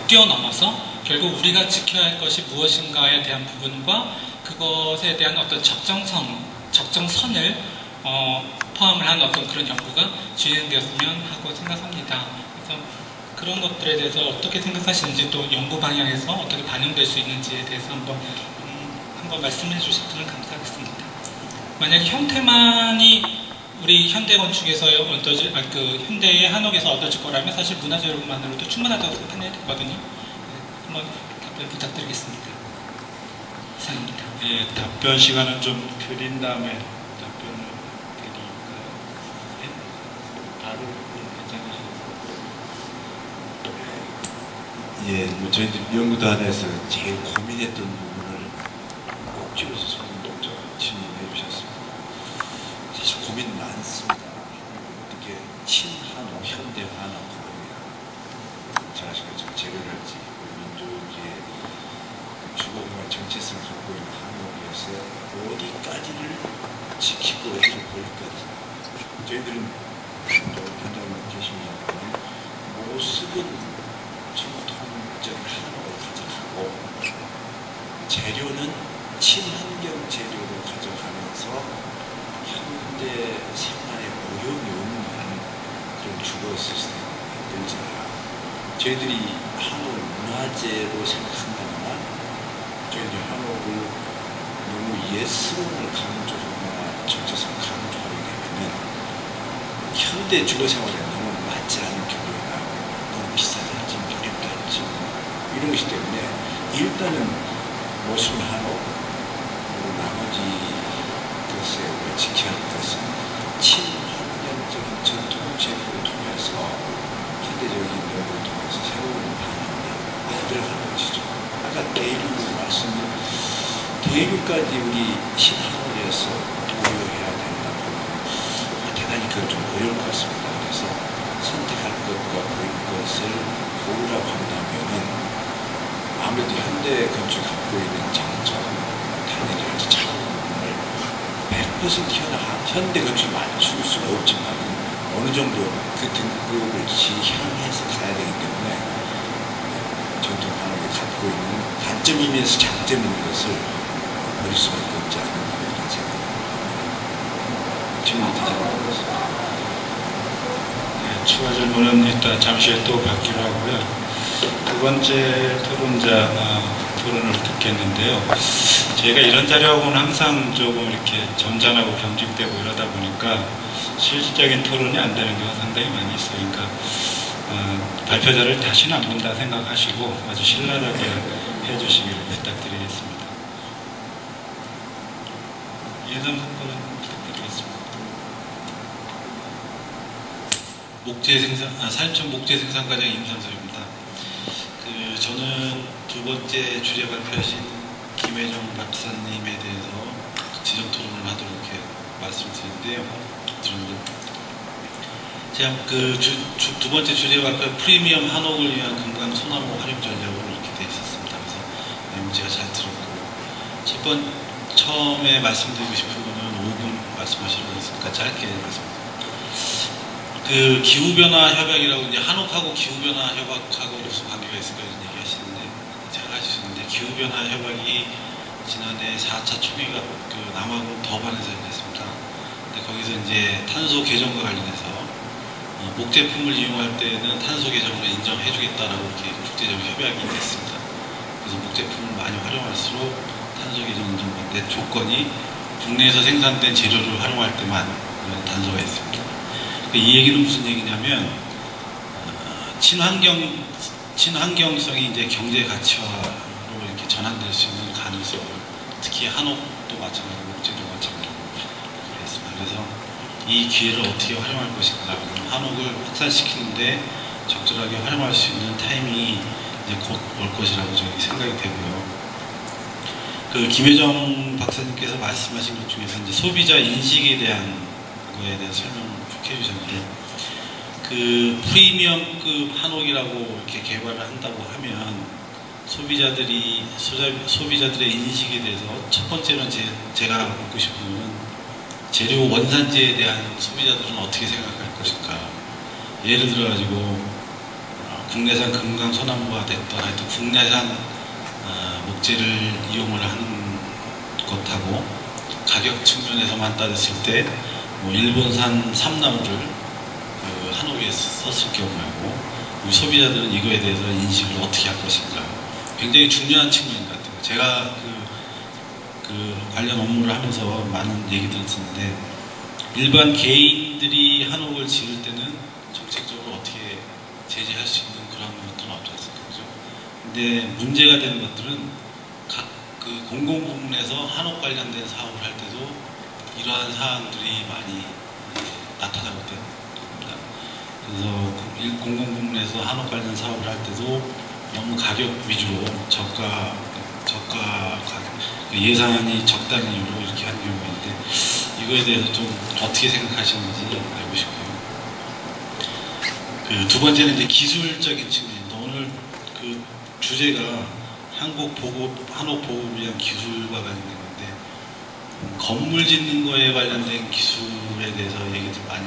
뛰어넘어서 결국 우리가 지켜야 할 것이 무엇인가에 대한 부분과 그것에 대한 어떤 적정선을 포함을 한 어떤 그런 연구가 진행되었으면 하고 생각합니다. 그래서 그런 것들에 대해서 어떻게 생각하시는지, 또 연구 방향에서 어떻게 반영될 수 있는지에 대해서 한번 말씀해 주셨으면 감사하겠습니다. 만약 형태만이 우리 현대 건축에서 현대의 한옥에서 얻어질 거라면 사실 문화재로만으로도 충분하다고 생각하거든요. 한번 답변 부탁드리겠습니다. 이상입니다. 예, 답변 시간은 좀 드린 다음에 답변을 드릴까요? 네? 바로 괜찮으시나요? 예, 뭐 저희들 연구단에서 제일 고민했던 부분을 꼭 집어서 동작 질문해 주셨습니다. 사실 고민 많습니다. 어떻게 친한옥, 현대환옥하고요. 잘 아시겠죠? 재료랄지 민족의 주거와 정체성을 갖고 있는 한옥에서 어디까지를 지키고 어디를 버릴까지. 저희들은 현장에 계시면 모습은 전통적 한옥을 가져가고 재료는 친환경 재료를 가져가면서 현대 생활에 어려움이 없는 그런 주거 시스템을 만들자. 저희들이 한옥을 문화재로 생각한다거나 저희들이 한옥을 너무 예스론을 강조하거나 정체성을 강조하게 되면 현대 주거 생활에 너무 맞지 않은 경우가 너무 비싸졌지, 어렵겠지 이런 것이기 때문에 일단은 모습은 한옥, 그리고 나머지 것에 우리가 지켜야 할 것은 친환경적인 전통 재료를 통해서 현대적인 면을 통해서 새로운 반응을 만들어가는 것이죠. 아까 대륙을 말씀드린 대륙까지 우리 신한옥에서 도료해야 된다면 대단히 그건 좀 어려울 것 같습니다. 그래서 선택할 것과 보일 것을 고르라고 한다면은 아무래도 현대 건축이 갖고 있는 장점, 단일화의 차원을 100% 현대 건축에 맞출 수가 없지만 어느 정도 그 등급을 지향해서 가야 되기 때문에 전통 한옥이 갖고 있는 단점이면서 장점인 것을 버릴 수밖에 없지 않는가 이런 생각입니다. 질문 드리지 않겠습니다. 네, 추가 질문은 일단 잠시 후에 또 받기로 하고요. 두 번째 토론자 토론을 듣겠는데요. 저희가 이런 자료하고는 항상 조금 이렇게 점잖하고 경직되고 이러다 보니까 실질적인 토론이 안 되는 경우가 상당히 많이 있어요. 그러니까 발표자를 다시는 안 본다 생각하시고 아주 신랄하게 해주시기를 부탁드리겠습니다. 예전 선거는 부탁드리겠습니다. 사립청 목재 생산과장 임상섭입니다. 저는 두 번째 주제 발표하신 김혜정 박사님에 대해서 지정 토론을 하도록 이렇게 말씀드리는데요. 제가 두 번째 주제 발표 프리미엄 한옥을 위한 금강 소나무 활용 전략으로 이렇게 되어 있었습니다. 그래서 내용 제가 잘 들었고 처음에 말씀드리고 싶은 거는 5분 말씀하시려고 했으니까 짧게 말씀드립니다. 기후변화 협약이라고 이제 한옥하고 기후변화 협약하고 무슨 관계가 있을까 이런 얘기하시는데 잘 하시는데 기후변화 협약이 지난해 4차 총회가 남아공 더반에서 열렸습니다. 근데 거기서 이제 탄소 개정과 관련해서 목제품을 이용할 때는 탄소 개정을 인정해주겠다라고 이렇게 국제적 협약이 됐습니다. 그래서 목제품을 많이 활용할수록 탄소 개정 인정받는데 조건이 국내에서 생산된 재료를 활용할 때만 그런 단서가 있습니다. 이 얘기는 무슨 얘기냐면 친환경성이 이제 경제 가치화로 이렇게 전환될 수 있는 가능성을 특히 한옥도 마찬가지고 목재도 마찬가지고 했습니다. 그래서 이 기회를 어떻게 활용할 것인가, 한옥을 확산시키는데 적절하게 활용할 수 있는 타이밍이 이제 곧 올 것이라고 저희 생각이 되고요. 김혜정 박사님께서 말씀하신 것 중에서 이제 소비자 인식에 대한 거에 대해서 설명을 쭉 해주셨는데, 프리미엄급 한옥이라고 이렇게 개발을 한다고 하면 소비자들의 인식에 대해서 첫 번째는 제가 묻고 싶은 거는 재료 원산지에 대한 소비자들은 어떻게 생각할 것인가. 예를 들어가지고 국내산 금강 소나무가 됐던 하여튼 국내산 목재를 이용을 하는 것하고 가격 측면에서만 따졌을 때 뭐 일본산 삼나무를 한옥에 썼을 경우하고 우리 소비자들은 이거에 대해서 인식을 어떻게 할 것인가 굉장히 중요한 측면 같아요. 제가 그 관련 업무를 하면서 많은 얘기들을 듣는데 일반 개인들이 한옥을 지을 때는 정책적으로 어떻게 제재할 수 있는 그런 것들은 없었을까 그죠? 근데 문제가 되는 것들은 각 그 공공부문에서 한옥 관련된 사업을 할 때도 이러한 사항들이 많이 나타나게 됩니다. 그래서 공공부문에서 한옥 관련 사업을 할 때도 너무 가격 위주로 저가 가격 예산이 적다는 이유로 이렇게 하는 경우가 있는데 이거에 대해서 좀 어떻게 생각하시는지 알고 싶고요. 그 두 번째는 이제 기술적인 측면입니다. 오늘 그 주제가 한옥 보급을 위한 기술과 관련된 건데 건물 짓는 거에 관련된 기술에 대해서 얘기들 많이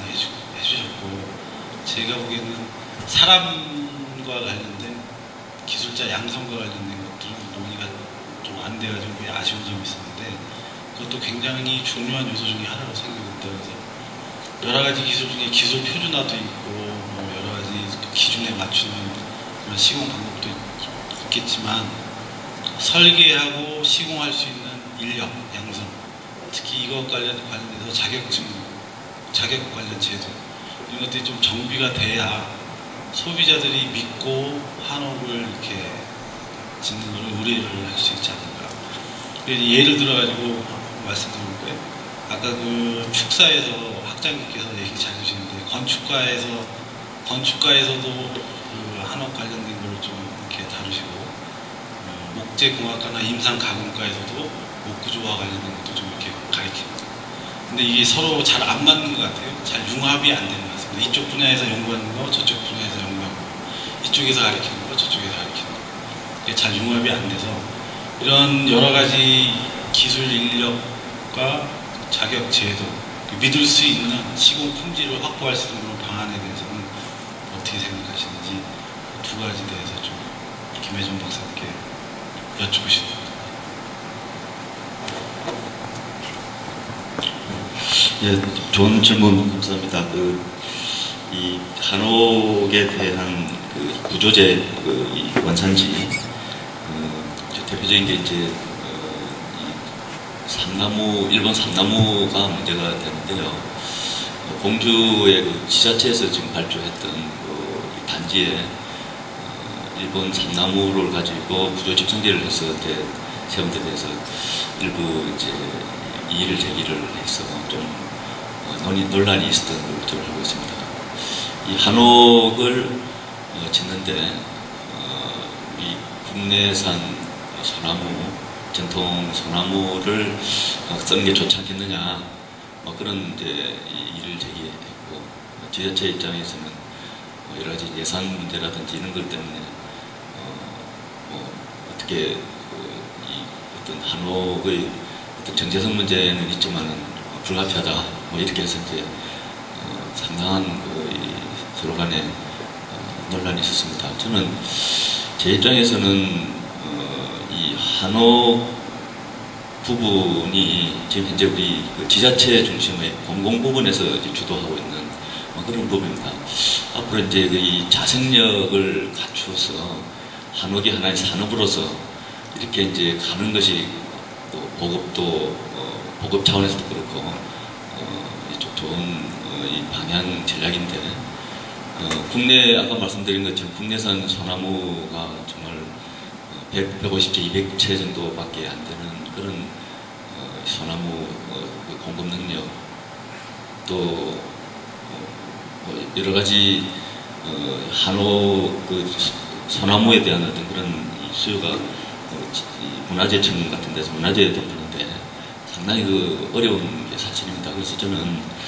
해주셨고 제가 보기에는 사람과 관련된 기술자 양성과 관련된 것들은 논의가 좀 안 돼가지고 아쉬운 점이 있었는데 그것도 굉장히 중요한 요소 중에 하나로 생각됩니다. 그래서 여러 가지 기술 중에 기술 표준화도 있고 뭐 여러 가지 기준에 맞추는 그런 시공 방법도 있겠지만 설계하고 시공할 수 있는 인력, 양성, 특히 이것 관련해서 자격증, 자격 관련 제도 이런 것들이 좀 정비가 돼야 소비자들이 믿고 한옥을 이렇게 짓는 걸 의뢰를 할 수 있지 않을까. 예를 들어가지고 말씀드릴까요? 아까 그 축사에서 학장님께서 얘기 잘 해주시는데 건축가에서도 그 한옥 관련된 걸 좀 이렇게 다루시고 목재공학과나 임상가공과에서도 목구조와 관련된 것도 좀 이렇게 가르칩니다. 근데 이게 서로 잘 안 맞는 것 같아요. 잘 융합이 안 되는 것 같습니다. 이쪽 분야에서 연구하는 거, 저쪽 분야에서 연구하는 거, 이쪽에서 가르치는 거, 저쪽에서 가르치는 거. 이게 잘 융합이 안 돼서 이런 여러 가지 기술 인력과 자격 제도, 믿을 수 있는 시공 품질을 확보할 수 있는 방안에 대해서는 어떻게 생각하시는지 두 가지에 대해서 좀 김혜정 박사님께 여쭙고 싶습니다. 예, 좋은 질문 감사합니다. 이 한옥에 대한 그 구조재 이 원산지 대표적인 게 이제 이 일본 삼나무가 문제가 되는데요. 공주의 그 지자체에서 지금 발주했던 이 단지에 일본 삼나무를 가지고 구조 집성제를 해서 세운 데 대해서 일부 이제 이의를 제기를 해서 좀 논란이 있었던 걸로 저는 알고 있습니다. 이 한옥을 짓는데 우리 국내산 소나무, 전통 소나무를 쓰는 게 좋지 않겠느냐 그런 이제 이의를 제기했고 지자체 입장에서는 여러 가지 예산 문제라든지 이런 것 때문에 어떻게 이 어떤 한옥의 어떤 정체성 문제는 있지만은 불가피하다 이렇게 해서 이제 상당한 서로 간에 논란이 있었습니다. 저는 제 입장에서는 이 한옥 부분이 지금 현재 우리 지자체 중심의 공공 부분에서 이제 주도하고 있는 그런 부분입니다. 앞으로 이제 이 자생력을 갖추어서 한옥이 하나의 산업으로서 이렇게 이제 가는 것이 또 보급 차원에서도 그렇고 좀 좋은 이 방향 전략인데 국내 아까 말씀드린 것처럼 국내산 소나무가 정말 150채, 200채 정도밖에 안 되는 그런 소나무 공급 능력 또 여러 가지 한옥 소나무에 대한 어떤 그런 수요가 문화재청 같은 데서 문화재에 덮는데 상당히 어려운 게 사실입니다. 그래서 저는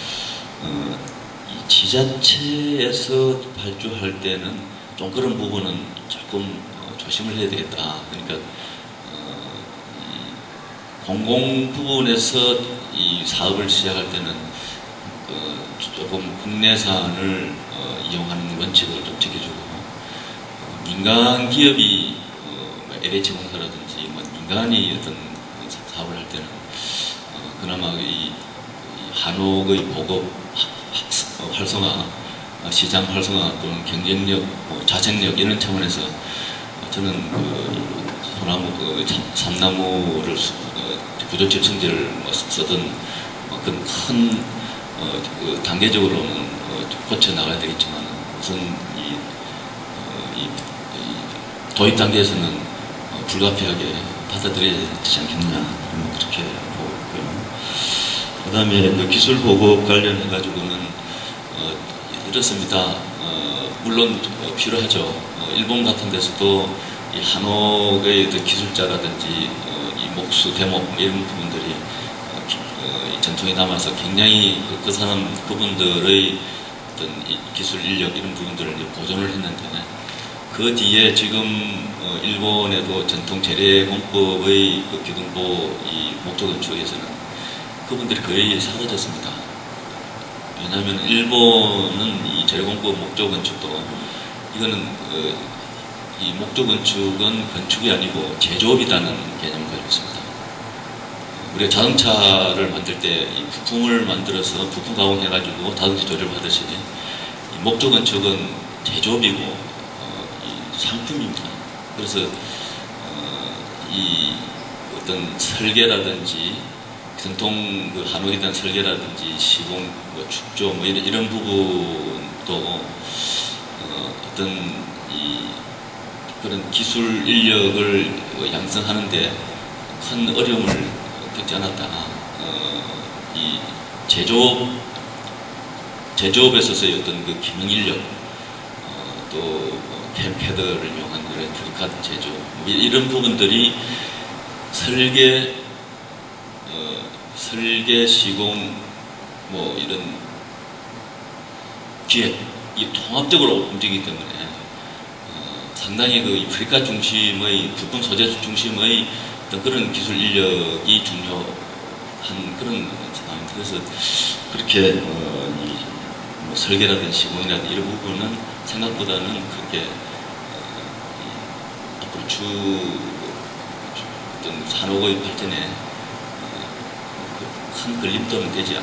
이 지자체에서 발주할 때는 좀 그런 부분은 조금 조심을 해야 되겠다. 그러니까 이 공공 부분에서 이 사업을 시작할 때는 조금 국내산을 이용하는 원칙을 좀 지켜주고 민간 기업이 LH 공사라든지 뭐 민간이 어떤 사업을 할 때는 그나마 이 한옥의 보급 활성화, 시장 활성화 또는 경쟁력, 자생력 이런 차원에서 저는 소나무, 삼나무를 부족집 성질을 쓰던 그런 큰 단계적으로는 고쳐 나가야 되겠지만 우선 이 도입 단계에서는 불가피하게 받아들여야 되지 않겠느냐 그렇게 보고요. 그다음에 그 기술 보급 관련해 가지고는 이렇습니다. 물론 필요하죠. 일본 같은 데서도 이 한옥의 기술자라든지 이 목수, 대목 이런 부분들이 이 전통이 남아서 굉장히 그분들의 어떤 이 기술 인력 이런 부분들을 보존을 했는데 그 뒤에 지금 일본에도 전통 재래공법의 그 기둥보 이 목조건축에서는 그분들이 거의 사라졌습니다. 왜냐하면 일본은 이 재래공법 목조건축도 이거는 이 목조건축은 건축이 아니고 제조업이라는 개념을 가지고 있습니다. 우리가 자동차를 만들 때 이 부품을 만들어서 부품 가공해가지고 자동차 조립을 하듯이 이 목조건축은 제조업이고 이 상품입니다. 그래서 이 어떤 설계라든지 전통 그 한옥에 대한 설계라든지 시공, 축조 뭐 이런 부분도 어떤 이 그런 기술 인력을 양성하는데 큰 어려움을 겪지 않았다. 이 제조업에 있어서의 어떤 그 기능 인력, 또 캠패드를 이용한 그런 프리카드 제조 이런 부분들이 설계, 시공, 뭐 이런 기획 이 통합적으로 움직이기 때문에 상당히 그 프리카 중심의 부품 소재 중심의 어떤 그런 기술 인력이 중요한 그런 상황입니다. 그래서 그렇게 뭐 설계라든지 시공이라든지 이런 부분은 생각보다는 그렇게 앞으로 어떤 산업의 발전에 큰 걸림돌은 되지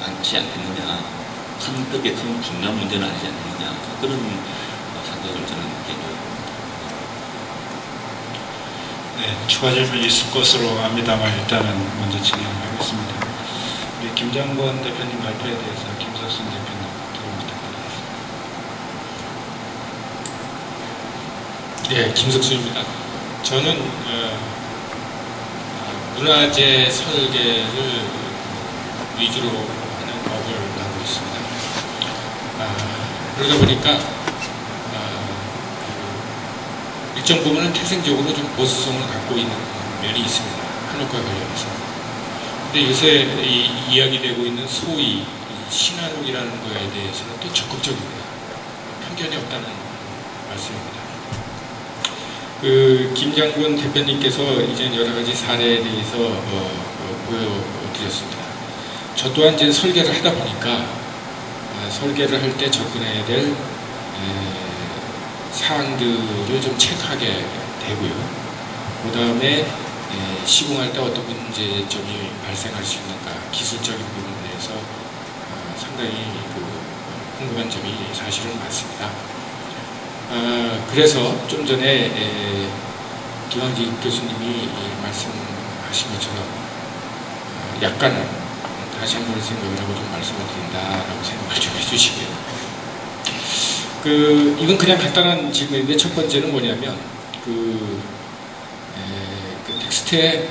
않지 않겠느냐, 그렇게 큰 중요한 문제는 아니지 않겠느냐 그런 생각을 저는 개인적으로. 네, 추가 질문이 있을 것으로 압니다만 일단은 먼저 진행하겠습니다. 우리 김장권 대표님 발표에 대해서 김석순 대표님 도움 부탁드리겠습니다. 네, 김석순입니다. 저는 문화재 설계를 위주로 하는 업을 하고 있습니다. 그러다 보니까 일정 부분은 태생적으로 좀 보수성을 갖고 있는 면이 있습니다. 한옥과 관련해서. 근데 요새 이야기되고 있는 소위 신한옥이라는 거에 대해서는 또 적극적입니다. 편견이 없다는 말씀입니다. 김장군 대표님께서 이제 여러 가지 사례에 대해서 보여드렸습니다. 저 또한 이제 설계를 하다 보니까 설계를 할 때 접근해야 될 사항들을 좀 체크하게 되고요. 그 다음에 시공할 때 어떤 문제점이 발생할 수 있는가, 기술적인 부분에 대해서 상당히 궁금한 점이 사실은 많습니다. 그래서 좀 전에 김항지 교수님이 말씀하신 것처럼 약간 다시 한번 생각을 하고 좀 말씀을 드린다라고 생각을 좀 해주시고요. 이건 그냥 간단한 질문인데 첫 번째는 뭐냐면 그 텍스트에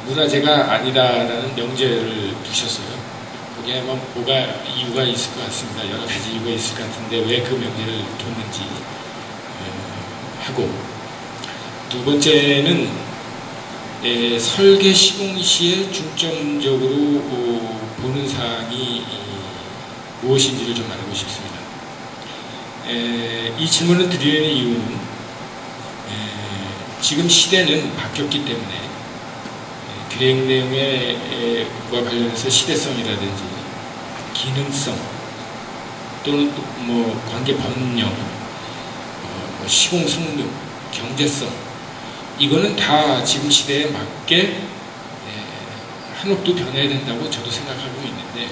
문화재가 아니다라는 명제를 두셨어요. 거기에 뭐가 이유가 있을 것 같습니다. 여러 가지 이유가 있을 것 같은데 왜 그 명제를 뒀는지 하고, 두 번째는 설계 시공 시에 중점적으로 보는 사항이 무엇인지를 좀 알고 싶습니다. 이 질문을 드리는 이유는 지금 시대는 바뀌었기 때문에 계획 내용과 관련해서 시대성이라든지 기능성 또는 뭐 관계 법령 뭐 시공 성능, 경제성, 이거는 다 지금 시대에 맞게 한옥도 변해야 된다고 저도 생각하고 있는데,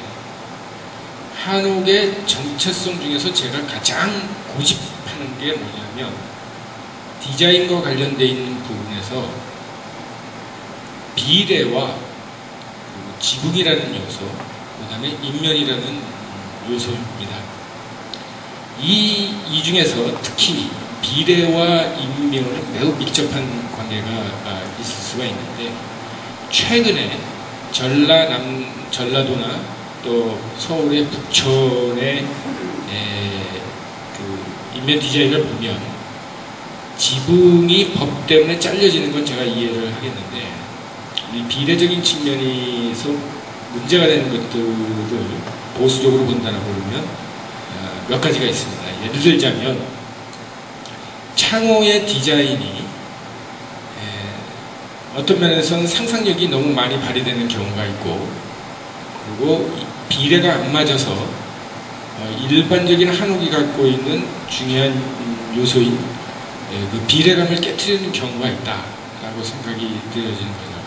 한옥의 정체성 중에서 제가 가장 고집하는 게 뭐냐면, 디자인과 관련되어 있는 부분에서 비례와 그리고 지붕이라는 요소, 그 다음에 인면이라는 요소입니다. 이 중에서 특히 비례와 인면은 매우 밀접한 관계가 있을 수가 있는데, 최근에 전라도나 또 서울의 북촌의 그 인면 디자인을 보면 지붕이 법 때문에 잘려지는 건 제가 이해를 하겠는데, 이 비례적인 측면에서 문제가 되는 것들을 보수적으로 본다고 그러면 몇 가지가 있습니다. 예를 들자면 창호의 디자인이 어떤 면에서는 상상력이 너무 많이 발휘되는 경우가 있고, 그리고 비례가 안 맞아서 일반적인 한옥이 갖고 있는 중요한 요소인 그 비례감을 깨트리는 경우가 있다라고 생각이 되어지는 거죠.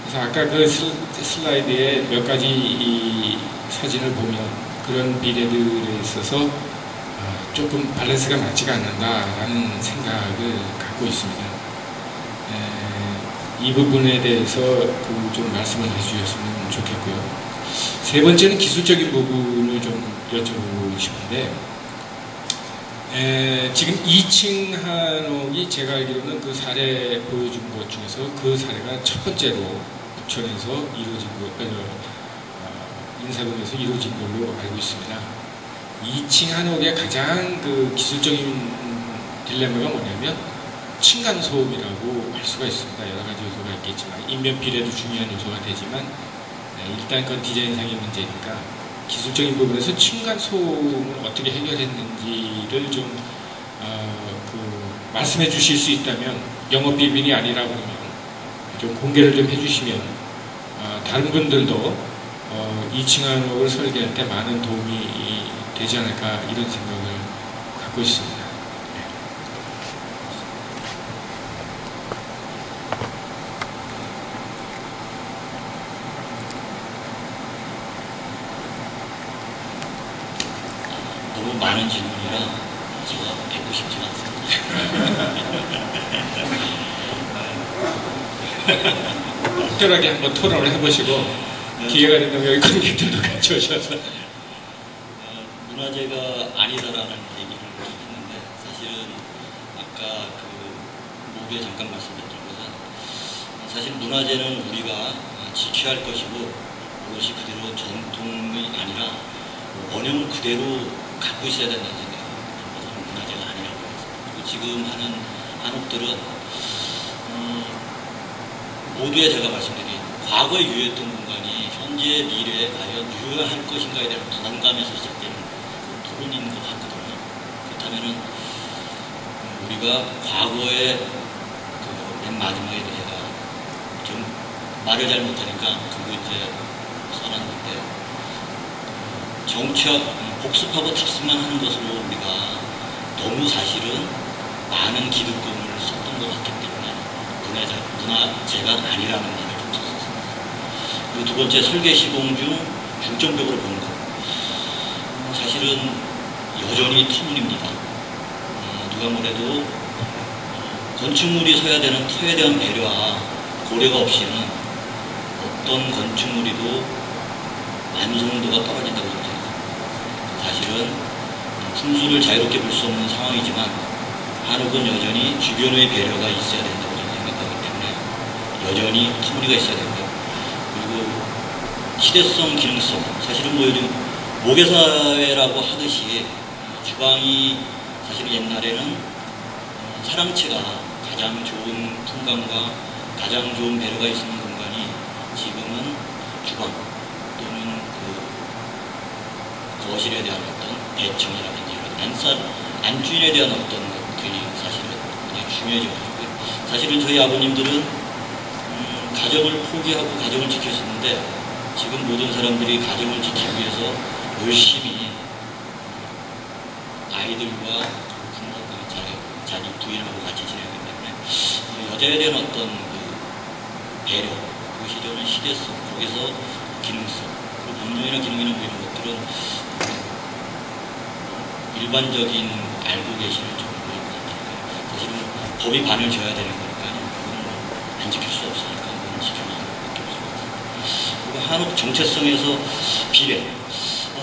그래서 아까 그 슬라이드에 몇 가지 이 사진을 보면 그런 비례들에 있어서 조금 밸런스가 맞지가 않는다라는 생각을 갖고 있습니다. 이 부분에 대해서 좀 말씀을 해주셨으면 좋겠고요. 세 번째는 기술적인 부분을 좀 여쭤보고 싶은데, 지금 2층 한옥이 제가 알기로는 그 사례 보여준 것 중에서 그 사례가 첫 번째로 부천에서 이루어진 인사동에서 이루어진 걸로 알고 있습니다. 2층 한옥의 가장 그 기술적인 딜레마가 뭐냐면 층간소음이라고 할 수가 있습니다. 여러 가지 요소가 있겠지만 인면 비례도 중요한 요소가 되지만 일단 그건 디자인상의 문제니까 기술적인 부분에서 층간소음을 어떻게 해결했는지를 좀 말씀해 주실 수 있다면, 영업 비밀이 아니라 그러면 좀 공개를 좀 해주시면 다른 분들도 2층 한옥을 설계할 때 많은 도움이 되지 않을까 이런 생각을 갖고 있습니다. 너무 많은 질문이라 제가 뵙고 싶지 않습니다. 특별하게 한번 토론을 해보시고 기회가 된다면 여기 관객들도 같이 오셔서 문화재가 아니다라는 얘기를 했는데, 사실은 아까 그 모두에 잠깐 말씀드린 것은 사실 문화재는 우리가 지켜야 할 것이고, 그것이 그대로 전통이 아니라 원형 그대로 갖고 있어야 된다는 생각입니다. 그래서 문화재가 아니라고 했습니다. 그리고 지금 하는 한옥들은 모두에 제가 말씀드린 과거에 유효했던 공간이 현재 미래에 과연 유효할 것인가에 대한 부담감에서 시작되는 토론인 것 같거든요. 그렇다면은 우리가 과거에 맨 마지막에 제가 좀 말을 잘 못하니까 그거 이제 써놨는데, 정치학 복습하고 탑승만 하는 것으로 우리가 너무 사실은 많은 기득권을 썼던 것 같기 때문에 문화재가 아니라는 말을 좀 썼습니다. 그리고 두 번째, 설계 시공 중 중점적으로 보는 것. 사실은 여전히 터무닙니다. 누가 뭐래도 건축물이 서야 되는 터에 대한 배려와 고려가 없이는 어떤 건축물이도 완성도가 떨어진다고 생각합니다. 사실은 풍수를 자유롭게 볼 수 없는 상황이지만 한옥은 여전히 주변의 배려가 있어야 된다고 저는 생각하기 때문에 여전히 터무니가 있어야 되고요. 그리고 시대성, 기능성, 사실은 뭐 요즘 모계사회라고 하듯이 주방이 사실은 옛날에는 사랑채가 가장 좋은 풍광과 가장 좋은 배려가 있는 공간이 지금은 주방 또는 그 거실에 대한 어떤 대청이라든지 안주인에 대한 어떤 것들이 사실은 굉장히 중요해지고 있고요. 사실은 저희 아버님들은 가정을 포기하고 가정을 지켰었는데 지금 모든 사람들이 가정을 지키기 위해서 열심히 아이들과 부모가 부인하고 같이 지내기 때문에 여자에 대한 어떤 그 배려, 그것이 저는 시대성, 거기서 기능성, 그리고 법령이나 기능이나 뭐 이런 것들은 일반적인 알고 계시는 정도인 것 같아요. 사실은 법이 반을 줘야 되는 거니까요. 그건 안 지킬 수 없으니까 그건 지켜나가는 것밖에 없을 것 같습니다. 그리고 한국 정체성에서 비례.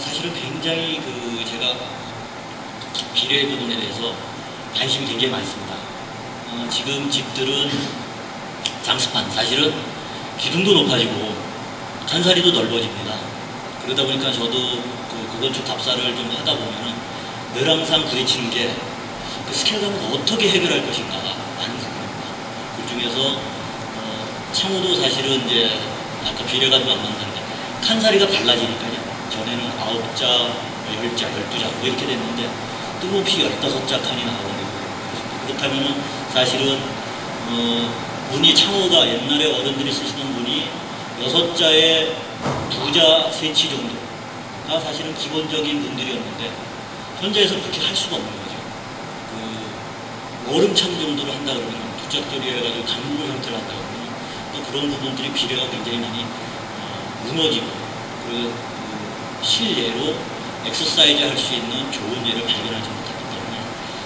사실은 굉장히 제가 비례 부분에 대해서 관심이 굉장히 많습니다. 지금 집들은 장스판, 사실은 기둥도 높아지고 찬사리도 넓어집니다. 그러다 보니까 저도 그 건축 답사를 좀 하다 보면은 늘 항상 부딪히는 게 그 스케일감을 어떻게 해결할 것인가 하는 부분입니다. 그 중에서 창호도 사실은 이제 아까 비례가 좀 안 맞는데 칸사리가 달라지니까요. 전에는 9자, 10자, 12자 뭐 이렇게 됐는데 뜬금없이 15자 칸이 나오고 그렇다면은 사실은 문이 창호가 옛날에 어른들이 쓰시는 문이 6자에 2자 세치 정도가 사실은 기본적인 문들이었는데 현재에서 그렇게 할 수가 없는 거죠. 얼음창 정도로 한다 그러면 부착조리 해가지고 강물 형태로 한다 그러면 또 그런 부분들이 비례가 굉장히 많이 무너지고 그 실례로 엑서사이즈 할 수 있는 좋은 예를 발견하지 못하기 때문에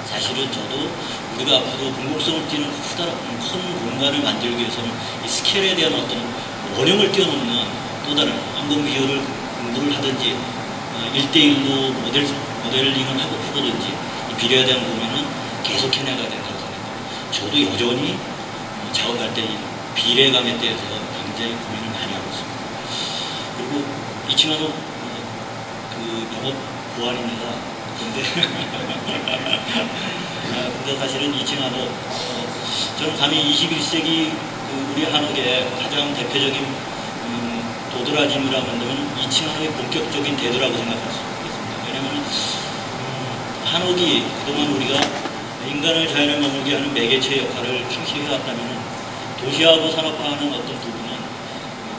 사실은 저도 우리가 앞으로 공공성을 띠는 큰 공간을 만들기 위해서는 이 스케일에 대한 어떤 원형을 뛰어넘는 또 다른 항공기호를 공부를 하든지 1대1로 모델링을 하고 해보든지 이 비례에 대한 부분은 계속 해나가야 된다고 생각합니다. 저도 여전히 작업할 때 이 비례감에 대해서 굉장히 고민을 많이 하고 있습니다. 그리고 이 친구는 영업 보안입니다. 근데 사실은 이 친구는 저는 감히 21세기 우리 한옥의 가장 대표적인 도드라짐이라고 한다면 이 친구의 본격적인 대도라고 생각할 수 있습니다. 왜냐하면 한옥이 그동안 우리가 인간을 자연을 머물게 하는 매개체 역할을 충실히 해왔다면 도시하고 산업화하는 어떤 부분은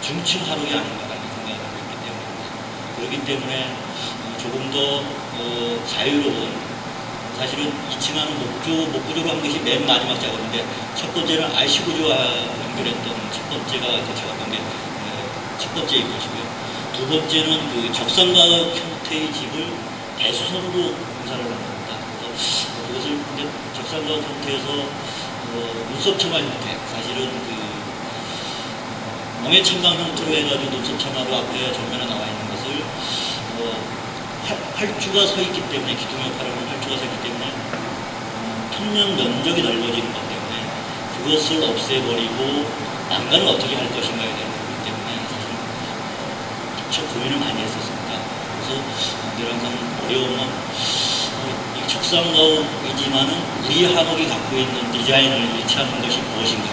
중층 한옥이 아닌가라는 생각을 하고 있기 때문입니다. 그렇기 때문에 조금 더 자유로운 사실은 2층하는 목구조로 한 것이 맨 마지막 작업인데 첫 번째는 RC 구조와 연결했던 첫 번째가 작업한 게 첫 번째인 것이고요. 두 번째는 그 적상가옥 형태의 집을 대수선으로 공사를 한 겁니다. 그것을 이제 적상가옥 형태에서 눈썹 처마 형태, 사실은 멍해 천방 형태로 해가지고 눈썹 처마로 앞에 정면에 나와 있는 것을 활주가 서 있기 때문에 기둥 역할을 하는 활주가 서 있기 때문에 평면 면적이 넓어지는 것 때문에 그것을 없애버리고 난간을 어떻게 할 것인가에 대한 부분 때문에 사실 저 고민을 많이 했었습니다. 그래서 늘 항상 어려움은 이 적상가옥이지만은 우리 한옥이 갖고 있는 디자인을 일치하는 것이 무엇인가.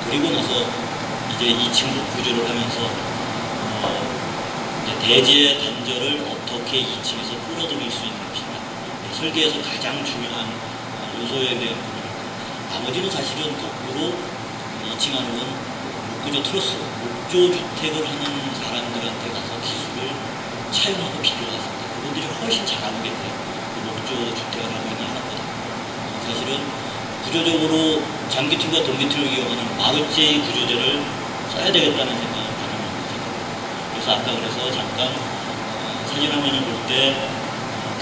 그리고 나서 이제 2층 구조를 하면서 대지의 단절을 어떻게 2층에서 끌어들일 수 있는 것인가. 설계에서 가장 중요한 요소에 대한 부분이고 나머지는 사실은 거꾸로 2층 한옥은 목구조 트러스, 목조 주택을 하는 사람들한테 가서 기술을 차용하고 빌려갔습니다. 그분들이 훨씬 잘하겠네요. 그 목조 주택을 하고 있는 한옥보다. 사실은 구조적으로 장기틀과 동기틀을 이용하는 마루제이 구조제를 써야 되겠다는 생각을 많이 하고 있습니다. 그래서 아까 그래서 잠깐 사진 화면을 볼 때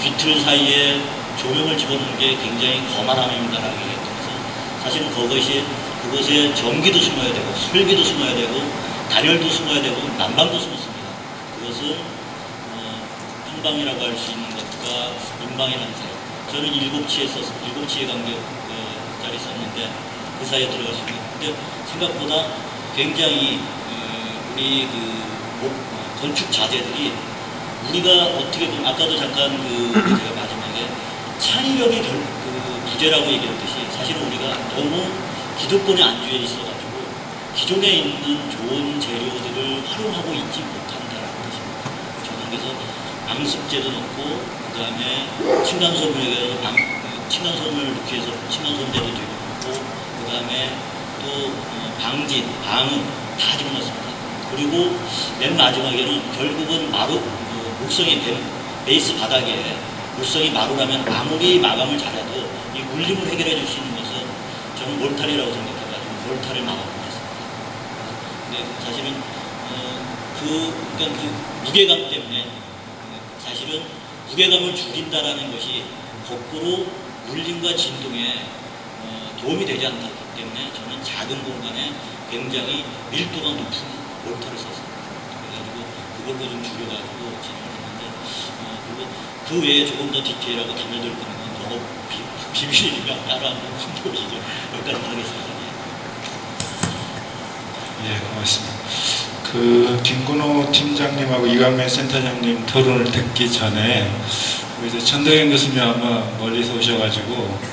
귀틀 사이에 조명을 집어넣는 게 굉장히 거만함입니다라고 얘기했면서 사실은 그것에 전기도 숨어야 되고 설비도 숨어야 되고 단열도 숨어야 되고 난방도 숨었습니다. 그것은 한방이라고 할 수 있는 것과 인방이라는 사이. 저는 7치에 간격짜리 썼는데 그 사이에 들어갈 수 있는. 근데 생각보다 굉장히 우리 건축 자재들이 우리가 어떻게 보면 아까도 잠깐 제가 마지막에 창의력이 부재라고 얘기했듯이 사실은 우리가 너무 기득권에 안주해 있어가지고 기존에 있는 좋은 재료들을 활용하고 있지 못한다라는 것입니다. 저는 그래서 암습제도 넣고 그 다음에 층간소음을 넣기 위해서 층간소음제도 넣고 그 다음에 또 방진, 방음 다 집어넣습니다. 그리고 맨 마지막에는 결국은 물성이 베이스 바닥에 물성이 마루라면 아무리 마감을 잘해도 이 물림을 해결해 줄 수 있는 것은 저는 몰탈이라고 생각해가지고 몰탈을 막아보겠습니다. 근데 사실은 그러니까 그 무게감 때문에 사실은 무게감을 줄인다라는 것이 거꾸로 물림과 진동에 도움이 되지 않기 때문에 저는 작은 공간에 굉장히 밀도가 높은 몰타를 썼습니다. 그래가지고 그걸로 좀 줄여가지고 진행을 했는데 그리고 그 외에 조금 더 디테일하고 담여들 거는 건 너무 비밀이니까 따로 한번 보시죠. 여기까지 하겠습니다. 예, 고맙습니다. 그 김근호 팀장님하고 이광민 센터장님 토론을 듣기 전에 우리 이제 천덕현 교수님 아마 멀리서 오셔가지고 그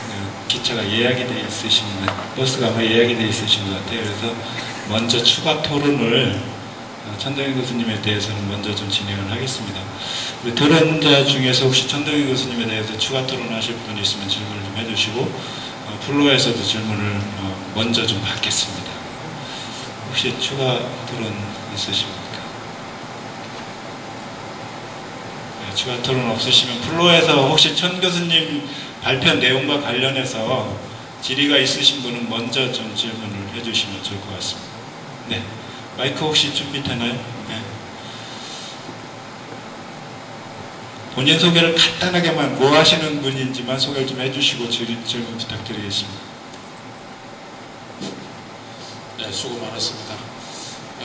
기차가 예약이 돼 있으신 버스가 아마 예약이 돼 있으신 것 같아요. 그래서 먼저 추가 토론을 천덕현 교수님에 대해서는 먼저 좀 진행을 하겠습니다. 우리 토론자 중에서 혹시 천덕현 교수님에 대해서 추가 토론하실 분이 있으면 질문을 좀 해주시고 플로어에서도 질문을 먼저 좀 받겠습니다. 혹시 추가 토론 있으십니까? 네, 추가 토론 없으시면 플로어에서 혹시 천 교수님 발표 내용과 관련해서 질의가 있으신 분은 먼저 좀 질문을 해주시면 좋을 것 같습니다. 네, 마이크 혹시 준비되나요? 네. 본인 소개를 간단하게만 뭐 하시는 분인지만 소개를 좀 해주시고 질문 부탁드리겠습니다. 네, 수고 많았습니다.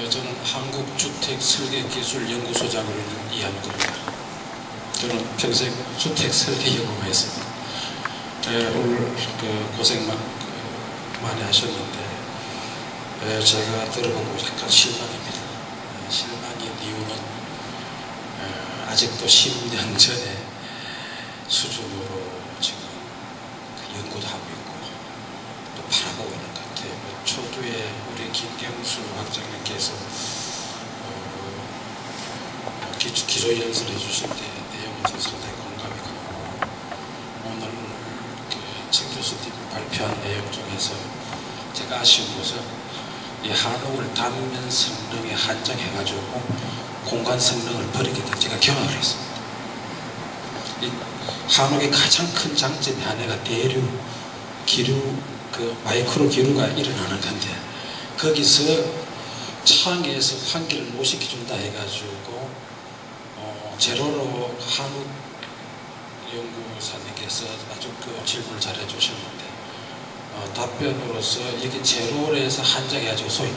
저는 한국주택설계기술연구소장으로 있는 이한구입니다. 저는 평생 주택설계 연구만 했습니다. 오늘 고생 많이 하셨는데 제가 들어보고 약간 실망입니다. 실망인 이유는 아직도 10년 전에 수준으로 지금 연구도 하고 있고 또 바라보고 있는 것 같아요. 초두에 우리 김경수 학장님께서 기조 연설해 주실 때 내용은 저 상당히 공감이 가고 오늘 정 교수님 발표한 내용 중에서 제가 아쉬운 것은 이 한옥을 단면 성능에 한정해가지고 공간 성능을 버리게 된 제가 경험을 했습니다. 이 한옥의 가장 큰 장점이 하나가 대류, 기류, 마이크로 기류가 일어나는 건데 거기서 창에서 환기를 못 시켜준다 해가지고 제로로 한국 연구사님께서 아주 질문을 잘 해주셨는데 답변으로서 여기 제로에서 한정해가지고 소위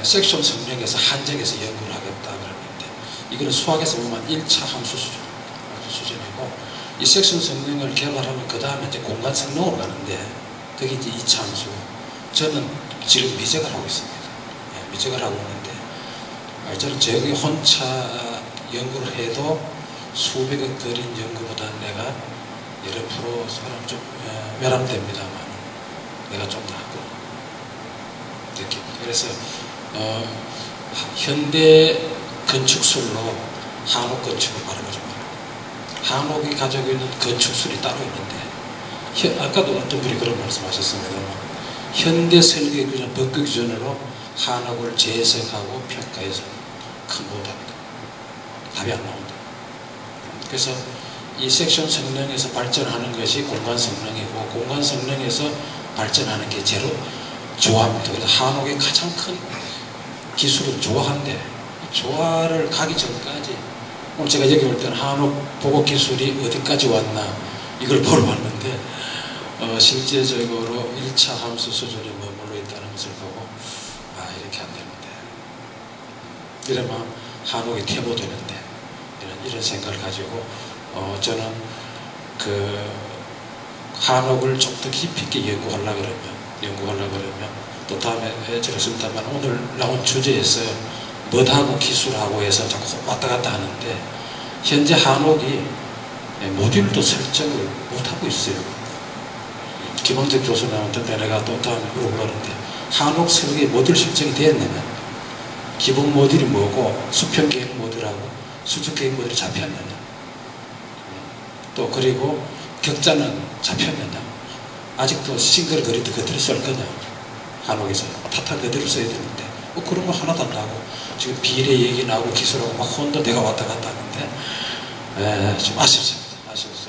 섹션 성능에서 한정해서 연구를 하겠다 그랬는데 이거는 수학에서 보면 1차 함수 수준이고 이 섹션 성능을 개발하면 그 다음에 이제 공간 성능으로 가는데 그게 이제 2차 함수. 저는 지금 미적을 하고 있습니다. 미적을 하고 있는데 저는 저기 혼자 연구를 해도 수백억 들인 연구보다 내가 여러 프로 사람 좀 외람됩니다만 내가 좀 나고 느낍니다. 그래서 현대 건축술로 한옥 건축을 말해보자면 한옥이 가지고 있는 건축술이 따로 있는데 아까도 어떤 분이 그런 말씀하셨습니다만 현대 설계 기준, 법규 기준으로 한옥을 재해석하고 평가해서 큰 못합니다. 답이 안 나온다. 그래서 이 섹션 성능에서 발전하는 것이 공간 성능이고 공간 성능에서 발전하는 게 제로 조화입니다. 그래서 한옥의 가장 큰 기술은 조화인데 조화를 가기 전까지 오늘 제가 여기 올 때는 한옥 보고 기술이 어디까지 왔나 이걸 보러 왔는데 실제적으로 1차 함수 수준에 머물러 있다는 것을 보고 이렇게 안 되는데 이러면 한옥이 퇴보되는데 이런 생각을 가지고 저는 한옥을 좀 더 깊이 있게 연구하려고 그러면 또 다음에 제가 했습니다만 오늘 나온 주제에서 멋하고 기술하고 해서 자꾸 왔다 갔다 하는데 현재 한옥이 모듈도 설정을 못하고 있어요. 김원택 교수 나왔는데 내가 또 다음에 물어보려는데 한옥 설계 모듈 설정이 되었느냐 기본 모듈이 뭐고 수평 계획 모듈하고 수축 계획 모듈이 잡혔느냐 또 그리고 격자는 잡혔느냐 아직도 싱글 그리드 그대로 쓸 거냐 한옥에서 타타 그대로 써야 되는데 그런 거 하나도 안 나고 지금 비례 얘기 나오고 기술하고 막 혼도 내가 왔다 갔다 하는데 좀 아쉽습니다.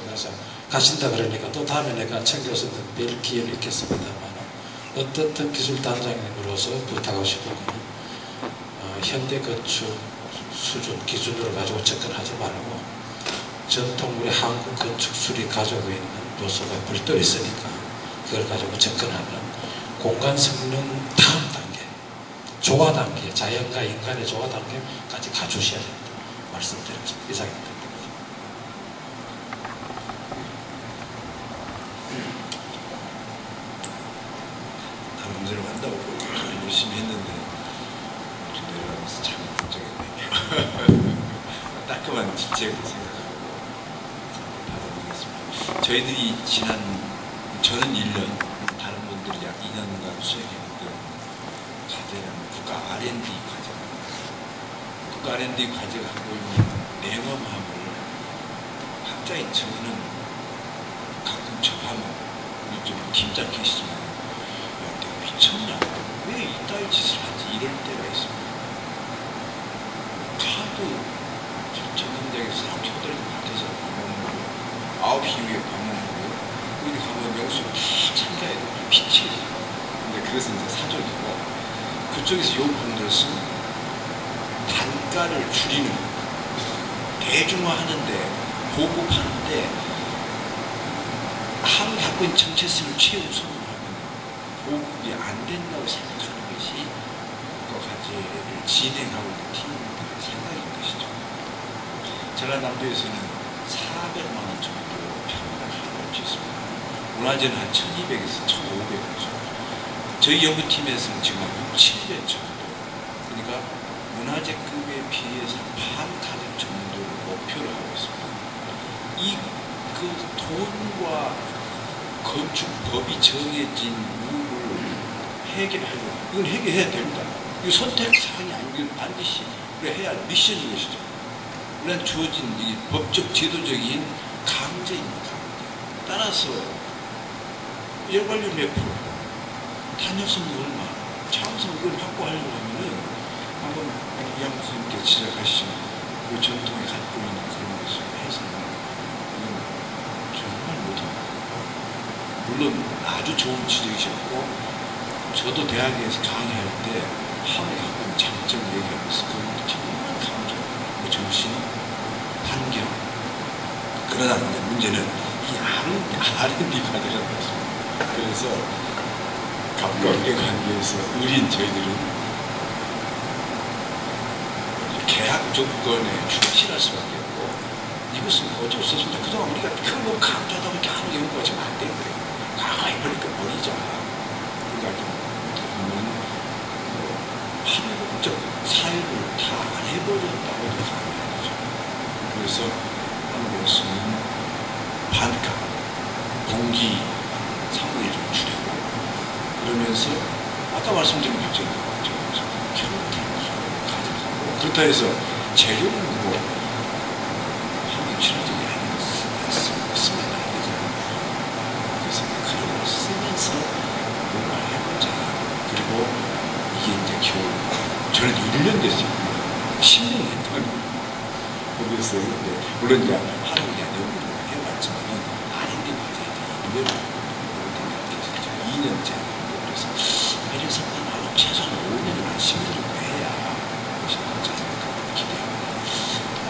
그래서 가신다 그러니까 또 다음에 내가 청 교수한테 뵐 기회를 있겠습니다만 어떻든 기술 단장님으로서 부탁하고 싶은 것은 현대 건축 수준 기준으로 가지고 접근하지 말고 전통 우리 한국 건축술이 가지고 있는 요소가 별도 있으니까 그걸 가지고 접근하면 공간 성능 다음 단계 조화 단계 자연과 인간의 조화 단계까지 가주셔야 된다 말씀드리겠습니다. 이상입니다. 다른 문제로 간다고 열심히 했는데 좀 내려가면서 참 걱정했네요. 따끔한 질책을 생각하고 받아보겠습니다. 저희들이 저는 1년, 다른 분들이 약 2년간 수행했는데 과제는 국가 R&D 과제입니다. 국가 R&D 과제가 하고 있는 냉엄함을 학자인 저는 가끔 접하면 좀 김잡히 계시지만 내가 미쳤냐? 왜 이따위 짓을 하지? 이럴 때가 있습니다. 하도 전남대에서 사람 초들이 밭에서 밥 먹는 거 9시 이후에 밥 먹는 거 거기 가면 명수 다 참가해야 돼. 빛이 근데 그것은 이제 사족이고 그쪽에서 요구한 것은 단가를 줄이는 대중화하는데 보급하는데 한국 갖고 있는 정체성을 최우선으로 하면 보급이 안 된다고 생각하는 것이 국가 과제를 진행하고 있는 팀의 생각인 것이죠. 전라남도에서는 400만 원 정도 평당 할수 있습니다. 문화재는 한 1200에서 1500원. 저희 연구팀에서는 지금 한 6, 7년 정도. 그러니까 문화재급에 비해서 반 가격 정도를 목표로 하고 있습니다. 그 돈과 건축법이 정해진 룰을 해결하려고 이건 해결해야 됩니다. 이거 선택사항이 아니고 이건 반드시 해야 할 미션인 것이죠. 우리는 주어진 이 법적 제도적인 강제입니다. 따라서 열관료 몇 프로, 탄력성이 얼마, 차원성 이걸 확보하려고 하면은 방금 이양 선생님께서 지적하신 그 전통이 갖고 있는 그런 것을 해서는 정말 못합니다. 물론 아주 좋은 지적이셨고 저도 대학에서 강의할 때 한국이 갖고 있는 장점을 얘기하면서 그런 것도 정말 강조합니다. 정신, 환경. 그러나 문제는 이 R&D 과제라는 것입니다. 그래서 감각에 관계해서 의린 저희들은 계약 조건에 충실할 수밖에 없고 이것은 어쩔 수 없습니다. 그동안 우리가 그거 강조하다 보니까 한국 연구가 지금 안 된 거예요. 가만히 보니까 버리자. 그러니까 보면 한국적 사회를 다 안 해버렸다고 생각해야 되죠. 그래서 한국에서는 반값, 공기 상황을 좀 줄이고 그러면서 아까 말씀드린 것처럼 가져가고 그렇다 해서 재료는 뭐 한국 친화적이 아니면 쓰면 안 되잖아요. 그래서 그런 걸 쓰면서 뭔가 해보자. 그리고 이게 이제 겨울 저는 1년 됐어요. 10년 했거든요. 그래서 물론 이제 한국이 연구를 해왔지만 R&D 과제에 2년째 그래서 매력성과 나도 최소한 5년을 한 10년을 해야 그것이 나오지 않을까 기대합니다.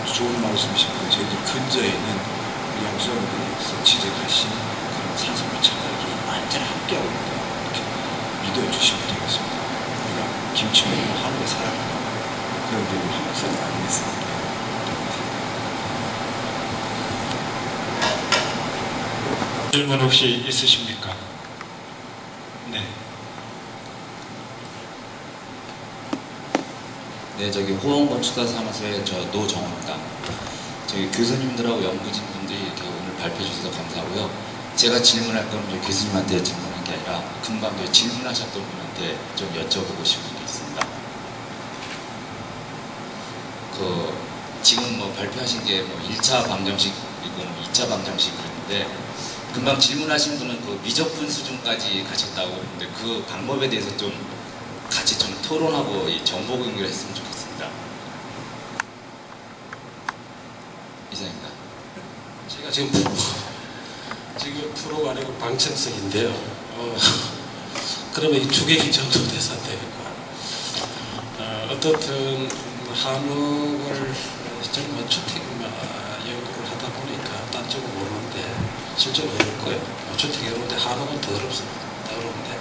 아주 좋은 말씀이시고 저희들 근저에 있는 우리 양수장님께서 지적하신 그런 사상과 철학이 완전히 함께하고 있다 이렇게 믿어주시면 되겠습니다. 우리가 김치맨은 한국에 살아가는 그런 분이 한국 사람 아니겠습니까? 질문 혹시 있으십니까? 네. 네, 저기 호원건축사 사무소의 저 노정호입니다. 저기 교수님들하고 연구진분들이 이렇게 오늘 발표해 주셔서 감사하고요. 제가 질문할 건 이제 교수님한테 질문한 게 아니라 금방 이제 질문하셨던 분한테 좀 여쭤보고 싶은 게 있습니다. 지금 뭐 발표하신 게 뭐 1차 방정식이고 2차 방정식이 있는데 금방 질문하신 분은 그 미적분 수준까지 가셨다고 그러는데 그 방법에 대해서 좀 같이 좀 토론하고 이 정보 공유를 했으면 좋겠습니다. 이상입니다. 제가 지금 지금 프로가 아니고 방청석인데요. 그러면 이 두 개 정도 돼서 되겠고, 어떻든 한옥을 정말 주택 연구를 하다 보니까 딴 쪽은 모르는데 실제로 어렵고요. 주택이 어려운데 한옥은 더 어렵습니다. 더 어려운데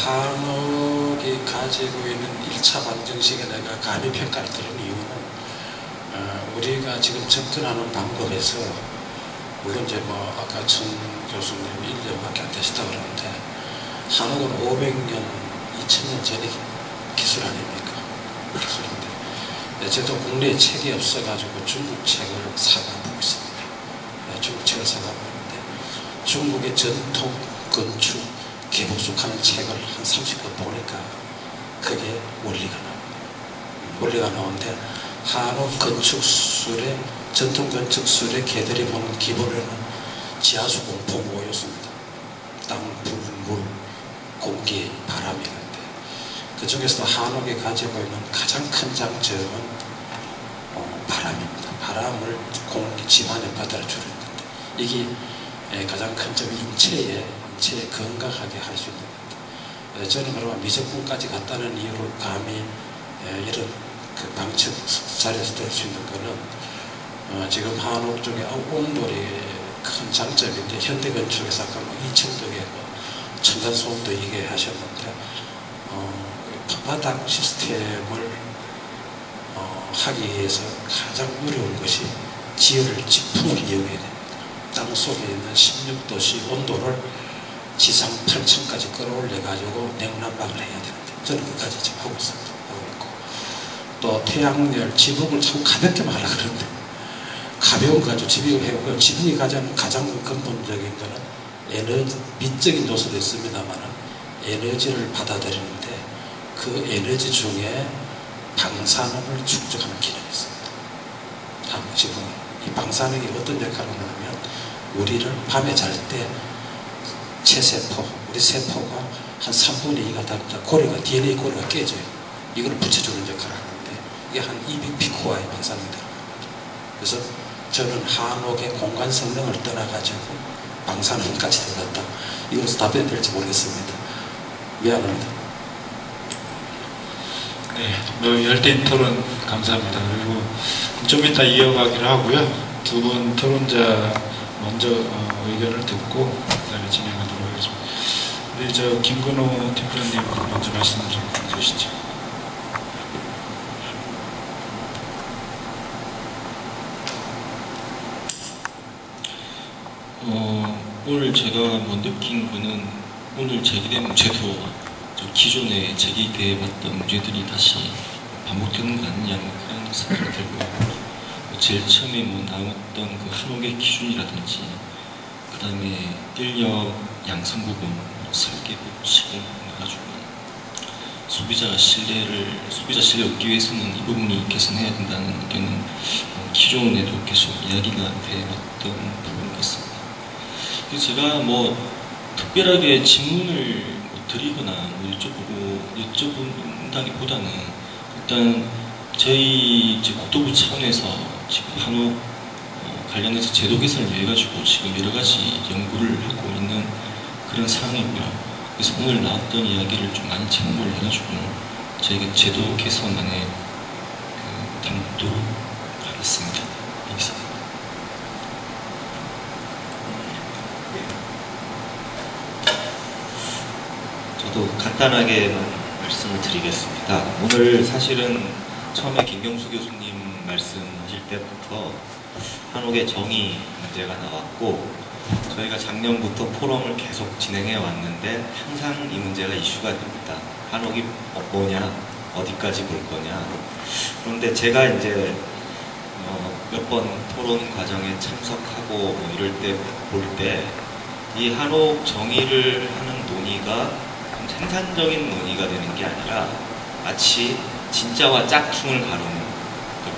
한옥이 가지고 있는 1차 방정식에 내가 감히 평가를 들은 이유는 우리가 지금 접근하는 방법에서 물론 이제 뭐 아까 천 교수님 1년밖에 안 되시다고 그러는데 한옥은 500년, 2000년 전의 기술 아닙니까? 기술인데 저도 국내에 책이 없어가지고 중국 책을 사가보고 있습니다. 중국 책을 사가보고 있는데 중국의 전통 건축 개복속하는 책을 한 30권 보니까 그게 원리가 나옵니다. 원리가 나오는데 한옥 건축술의 전통 건축술의 개들이 보는 기본에는 지하수 공포 모였습니다. 땅, 불, 물, 공기, 바람이 있는데 그 중에서도 한옥이 가지고 있는 가장 큰 장점은 바람입니다. 바람을 공기, 집안에 받아주려 있는데 이게 가장 큰 점이 인체에 건강하게 할 수 있는 겁니다. 저는 그러면 미적분까지 갔다는 이유를 감히 이런 그 방청 자리에서 들 수 있는 거는 지금 한옥 중에 온돌이 큰 장점인데 현대건축에서 아까 2층덕에 층간소음도 얘기하셨는데 바닥 시스템을 하기 위해서 가장 어려운 것이 지풍을 이용해야 됩니다. 땅속에 있는 16도씨 온도를 지상 8층까지 끌어올려 가지고 냉난방을 해야 되는데 저는 끝까지 지금 하고 있습니다. 하고 있고 또 태양열 지붕을 참 가볍게 말하라 그러는데 가벼운 거 가지고 지붕을 해오고 지붕이 가장 근본적인 거는 에너지 미적인 요소도 있습니다만 에너지를 받아들이는데 그 에너지 중에 방사능을 축적하는 기능이 있습니다. 한국 지붕이 이 방사능이 어떤 역할을 하냐면 우리를 밤에 잘 때 체세포, 우리 세포가 한 3분의 2가 다 고리가 DNA 고리가 깨져요. 이걸 붙여주는 역할을 하는데 이게 한 200피코와의 방사능이 들어갑니다. 그래서 저는 한옥의 공간 성능을 떠나가지고 방사능까지 들어갔다. 이것을 답변이 될지 모르겠습니다. 미안합니다. 네, 뭐 열띤 토론 감사합니다. 그리고 좀 이따 이어가기로 하고요. 두 분 토론자 먼저 의견을 듣고 그다음에 진행하도록 하겠습니다. 우리 저 김근호 대표님 먼저 말씀 좀 주시죠. 오늘 제가 뭐 느낀 거는 오늘 제기된 문제도 좀 기존에 제기돼왔던 문제들이 다시 반복되는 거 아니냐 그런 생각이 들고요. 제일 처음에 나왔던 그 한옥의 기준이라든지 그 다음에 인력 양성 부분, 설계 법칙을 해가지고 소비자 신뢰 얻기 위해서는 이 부분이 개선해야 된다는 의견은 기존에도 계속 이야기가 돼왔던 부분 같습니다. 제가 뭐 특별하게 질문을 드리거나 여쭤본다기보다는 일단 저희 국토부 차원에서 지금 한옥 관련해서 제도 개선을 위해 가지고 지금 여러 가지 연구를 하고 있는 그런 상황이고요. 그래서 오늘 나왔던 이야기를 좀 많이 참고를 해가지고 저희가 제도 개선안에 담도록 하겠습니다. 알겠습니다. 저도 간단하게 말씀을 드리겠습니다. 오늘 사실은 처음에 김경수 교수님 말씀하실 때부터 한옥의 정의 문제가 나왔고 저희가 작년부터 포럼을 계속 진행해 왔는데 항상 이 문제가 이슈가 됩니다. 한옥이 뭐냐, 어디까지 볼 거냐. 그런데 제가 이제 몇 번 토론 과정에 참석하고 뭐 이럴 때 볼 때 이 한옥 정의를 하는 논의가 생산적인 논의가 되는 게 아니라 마치 진짜와 짝퉁을 가르는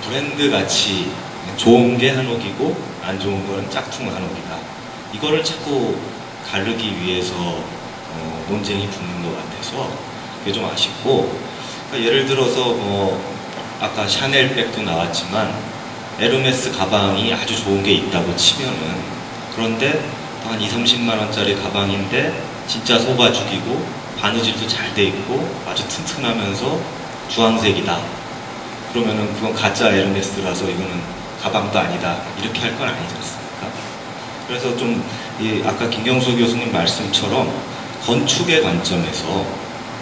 브랜드 같이 좋은 게 한옥이고 안 좋은 거는 짝퉁 한옥이다. 이거를 자꾸 가르기 위해서 논쟁이 붙는 것 같아서 그게 좀 아쉽고 그러니까 예를 들어서 아까 샤넬 백도 나왔지만 에르메스 가방이 아주 좋은 게 있다고 치면은 그런데 한 2, 30만 원짜리 가방인데 진짜 속아죽이고 바느질도 잘 돼 있고 아주 튼튼하면서 주황색이다. 그러면은 그건 가짜 에르메스라서 이거는 가방도 아니다. 이렇게 할 건 아니지 않습니까? 그래서 좀 아까 김경수 교수님 말씀처럼 건축의 관점에서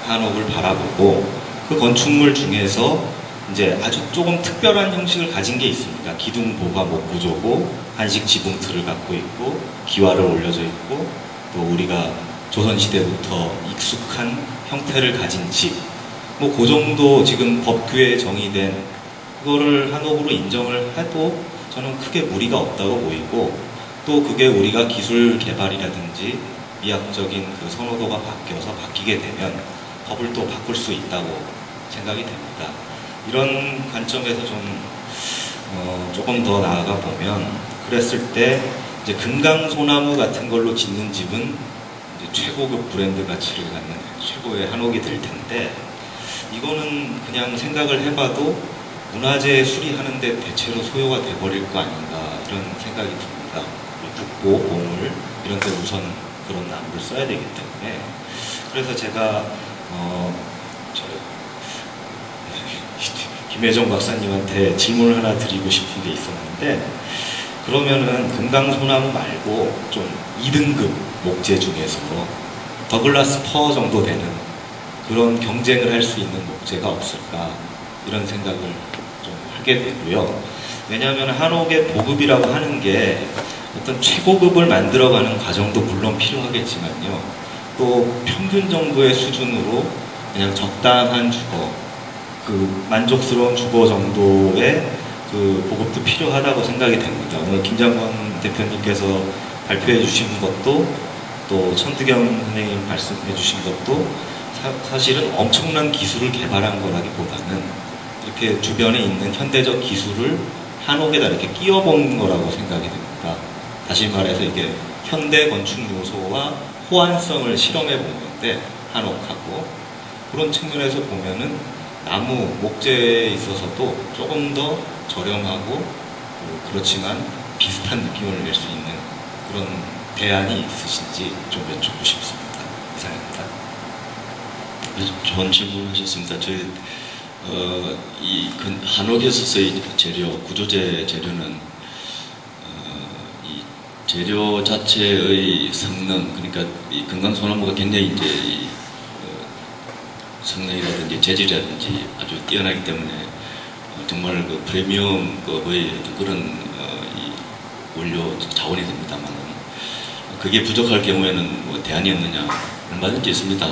한옥을 바라보고 그 건축물 중에서 이제 아주 조금 특별한 형식을 가진 게 있습니다. 기둥보가 목구조고 한식 지붕틀을 갖고 있고 기와를 올려져 있고 또 우리가 조선시대부터 익숙한 형태를 가진 집, 뭐 그 정도 지금 법규에 정의된 그거를 한옥으로 인정을 해도 저는 크게 무리가 없다고 보이고, 또 그게 우리가 기술 개발이라든지 미학적인 그 선호도가 바뀌게 되면 법을 또 바꿀 수 있다고 생각이 됩니다. 이런 관점에서 좀 조금 더 나아가 보면, 그랬을 때 이제 금강소나무 같은 걸로 짓는 집은 이제 최고급 브랜드 가치를 갖는 최고의 한옥이 될 텐데, 이거는 그냥 생각을 해봐도 문화재 수리하는데 대체로 소요가 돼버릴 거 아닌가 이런 생각이 듭니다. 국보, 보물 이런 데 우선 그런 나무를 써야 되기 때문에. 그래서 제가 김혜정 박사님한테 질문을 하나 드리고 싶은 게 있었는데, 그러면은 금강소나무 말고 좀 2등급 목재 중에서 더글라스 퍼 정도 되는 그런 경쟁을 할 수 있는 목재가 없을까 이런 생각을 좀 하게 되고요. 왜냐하면 한옥의 보급이라고 하는 게 어떤 최고급을 만들어가는 과정도 물론 필요하겠지만요, 또 평균 정도의 수준으로 그냥 적당한 주거, 그 만족스러운 주거 정도의 그 보급도 필요하다고 생각이 됩니다. 오늘 김장건 대표님께서 발표해 주신 것도, 또 천득영 선생님 말씀해 주신 것도 사실은 엄청난 기술을 개발한 거라기보다는 이렇게 주변에 있는 현대적 기술을 한옥에다 이렇게 끼워본 거라고 생각이 됩니다. 다시 말해서 이게 현대 건축 요소와 호환성을 실험해 본 건데, 한옥하고 그런 측면에서 보면은 나무, 목재에 있어서도 조금 더 저렴하고 그렇지만 비슷한 느낌을 낼 수 있는 그런 대안이 있으신지 좀 여쭙고 싶습니다. 이상입니다. 좋은 질문 하셨습니다. 저희 이 한옥에 있어서의 재료, 구조재 재료는 이 재료 자체의 성능, 그러니까 이 금강소나무가 굉장히 이제 성능이라든지 재질이라든지 아주 뛰어나기 때문에 정말 그 프리미엄급의 그런 이 원료 자원이 됩니다만, 그게 부족할 경우에는 뭐 대안이 없느냐, 얼마든지 있습니다.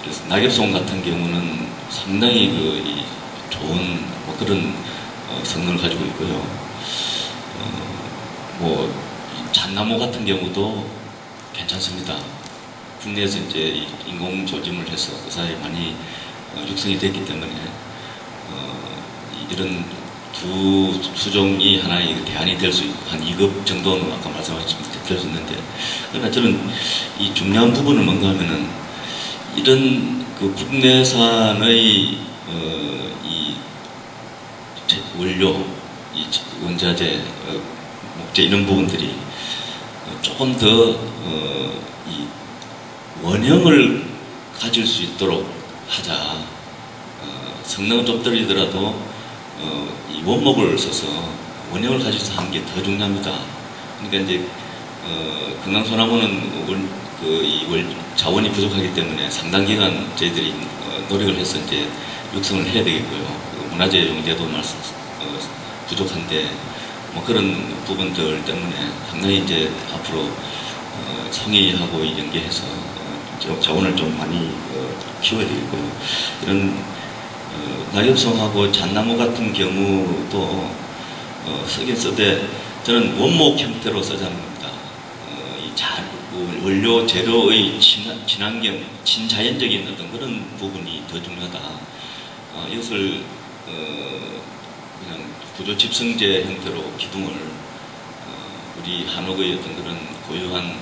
그래서 낙엽송 같은 경우는 상당히 이 좋은 뭐 그런 성능을 가지고 있고요. 뭐 잣나무 같은 경우도 괜찮습니다. 국내에서 이제 인공 조짐을 해서 그 사이에 많이 육성이 됐기 때문에 이런 두 수종이 하나의 대안이 될 수 있고, 한 2급 정도는 아까 말씀하셨지만 될 수 있는데, 그러나 저는 이 중요한 부분은 뭔가 하면은 이런 그 국내산의 이 원료, 이 원자재, 목재 이런 부분들이 조금 더 이 원형을 가질 수 있도록 하자. 성능은 좀 떨어지더라도 이 원목을 써서 원형을 가지고 하는 게 더 중요합니다. 그러니까 이제 금강소나무는 자원이 부족하기 때문에 상당 기간 저희들이 노력을 해서 이제 육성을 해야 되겠고요. 문화재 용재도 부족한데 뭐 그런 부분들 때문에 상당히 이제 앞으로 성의하고 연계해서 자원을 좀 많이 키워야 되겠고요. 이런 낙엽송하고 잣나무 같은 경우도 쓰긴 써대 저는 원목 형태로 쓰자는 겁니다. 원료 재료의 친환경, 친자연적인 어떤 그런 부분이 더 중요하다. 이것을 그냥 구조 집성재 형태로 기둥을 우리 한옥의 어떤 그런 고유한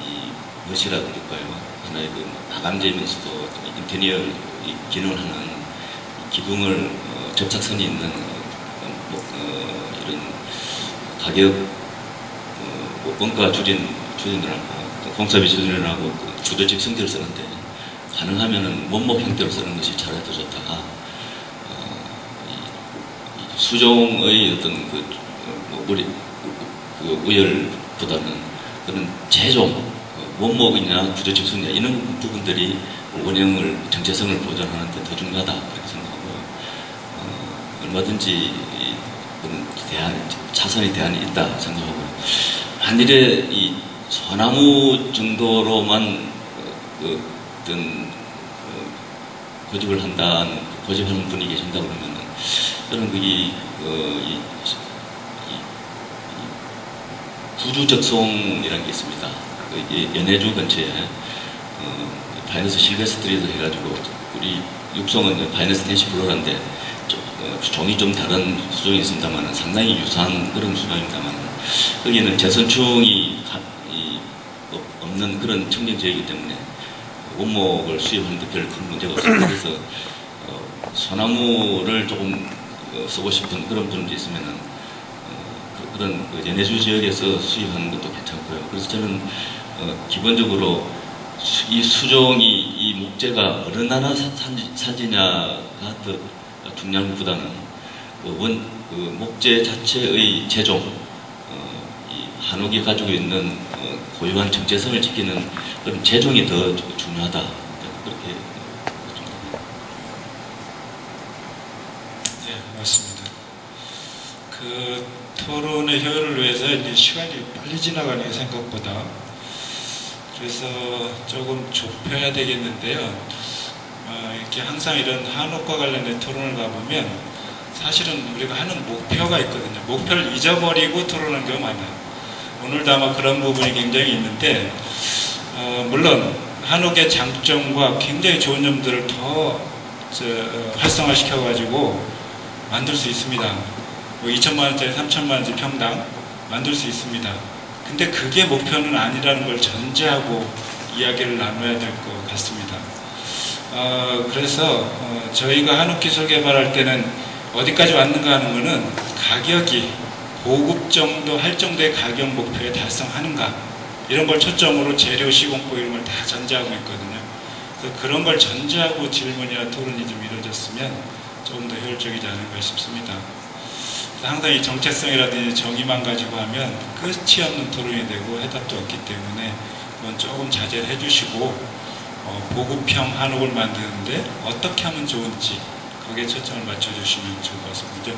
이 멋이라 그럴까요? 하나의 그 마감재면서도 인테리어 기능을 하는 기둥을 접착선이 있는 이런 가격 원가 주진들하고 공사비 주진들하고 주도집 성질을 쓰는데 가능하면은 원목 형태로 쓰는 것이 차라리 더 좋다. 이 수종의 어떤 우리 우열보다는 그런 제종 원목이나 주도집 성질 이런 부분들이 원형을 정체성을 보존하는 데 더 중요하다 그렇게 생각하고요. 얼마든지 그런 차선의 대안이 있다 생각하고요. 만일에 이 소나무 정도로만 어떤 고집을 한다는 고집하는 분이 계신다 그러면은 저는 이 부주적송이라는 게 있습니다. 연해주 근처에 바이너스 실베스트리에서 해가지고 우리 육송은 바이너스 텐시플로라인데 종이 좀 다른 수종이 있습니다만 상당히 유사한 그런 수종입니다만 거기는 재선충이 없는 그런 청정지역이기 때문에 원목을 수입하는데 별 큰 문제가 없습니다. 그래서 소나무를 조금 쓰고 싶은 그런 분들이 있으면은 그런 연해주 지역에서 수입하는 것도 괜찮고요. 그래서 저는 기본적으로 이 수종이 이 목재가 어느 나라 산지냐가 더 중요한 것보다는 목재 자체의 제종, 이 한옥이 가지고 있는 고유한 정체성을 지키는 그런 제종이 더 중요하다. 그렇게 생각합니다. 네, 맞습니다. 그 토론의 효율을 위해서 이제 시간이 빨리 지나가네요, 생각보다. 그래서 조금 좁혀야 되겠는데요. 이렇게 항상 이런 한옥과 관련된 토론을 가보면 사실은 우리가 하는 목표가 있거든요. 목표를 잊어버리고 토론하는 경우가 많아요. 오늘도 아마 그런 부분이 굉장히 있는데 물론 한옥의 장점과 굉장히 좋은 점들을 더 활성화시켜가지고 만들 수 있습니다. 2천만 원짜리, 3천만 원짜리 평당 만들 수 있습니다. 근데 그게 목표는 아니라는 걸 전제하고 이야기를 나눠야 될 것 같습니다. 그래서 저희가 한옥기술 개발할 때는 어디까지 왔는가 하는 거는 가격이 고급 정도 할 정도의 가격 목표에 달성하는가 이런 걸 초점으로 재료, 시공법 이런 걸 다 전제하고 있거든요. 그래서 그런 걸 전제하고 질문이나 토론이 좀 이루어졌으면 조금 더 효율적이지 않을까 싶습니다. 항상 이 정체성이라든지 정의만 가지고 하면 끝이 없는 토론이 되고 해답도 없기 때문에 그건 조금 자제를 해주시고 보급형 한옥을 만드는데 어떻게 하면 좋은지 거기에 초점을 맞춰주시면 좋을 것 같습니다.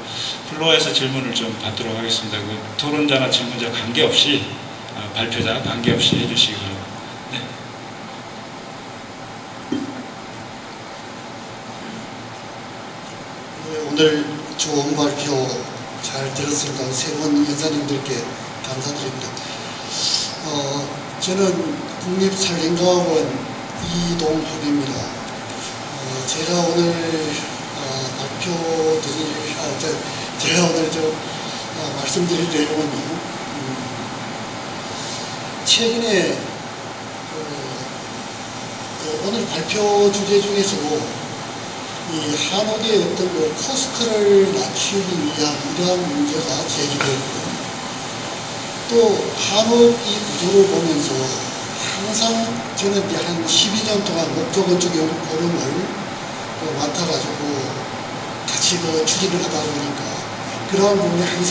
플로어에서 질문을 좀 받도록 하겠습니다. 그 토론자나 질문자 관계없이 발표자 관계없이 해주시기 바랍니다. 네. 오늘 좋은 발표 잘 들었습니다. 세 분 연사님들께 감사드립니다. 저는 국립산림과학원 이동훈입니다. 제가 오늘 제가 오늘 말씀드릴 내용은요. 최근에 오늘 발표 주제 중에서도 이 한옥의 어떤 코스트를 낮추기 위한 이러한 문제가 제기되었고 또 한옥 이 구조를 보면서 항상 저는 이제 한 12년 동안 목조 건축 포럼을 맡아가지고 같이 추진을 하다 보니까 그러한 부분에 항상